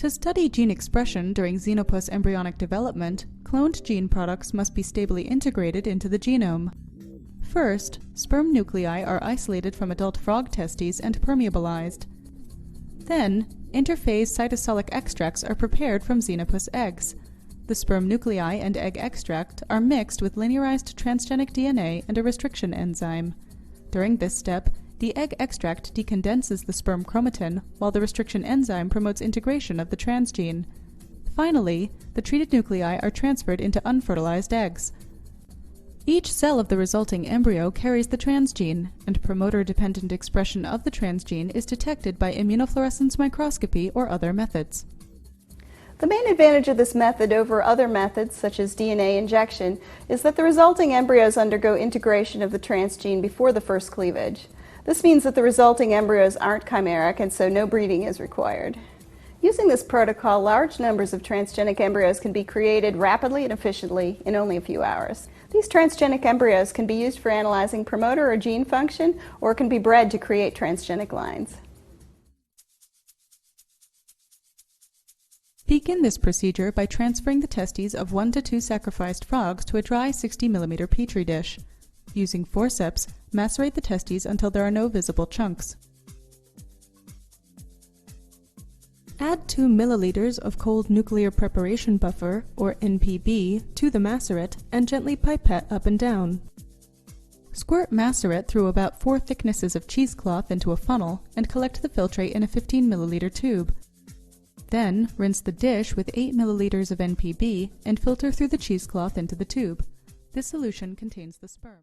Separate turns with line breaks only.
To study gene expression during Xenopus embryonic development, cloned gene products must be stably integrated into the genome. First, sperm nuclei are isolated from adult frog testes and permeabilized. Then, interphase cytosolic extracts are prepared from Xenopus eggs. The sperm nuclei and egg extract are mixed with linearized transgenic DNA and a restriction enzyme. During this step, the egg extract decondenses the sperm chromatin, while the restriction enzyme promotes integration of the transgene. Finally, the treated nuclei are transferred into unfertilized eggs. Each cell of the resulting embryo carries the transgene, and promoter-dependent expression of the transgene is detected by immunofluorescence microscopy or other methods.
The main advantage of this method over other methods, such as DNA injection, is that the resulting embryos undergo integration of the transgene before the first cleavage. This means that the resulting embryos aren't chimeric, and so no breeding is required. Using this protocol, large numbers of transgenic embryos can be created rapidly and efficiently in only a few hours. These transgenic embryos can be used for analyzing promoter or gene function, or can be bred to create transgenic lines.
Begin this procedure by transferring the testes of 1 to 2 sacrificed frogs to a dry 60 mm Petri dish. Using forceps, macerate the testes until there are no visible chunks. Add 2 milliliters of cold nuclear preparation buffer, or NPB, to the macerate and gently pipette up and down. Squirt macerate through about 4 thicknesses of cheesecloth into a funnel and collect the filtrate in a 15 milliliter tube. Then, rinse the dish with 8 milliliters of NPB and filter through the cheesecloth into the tube. This solution contains the sperm.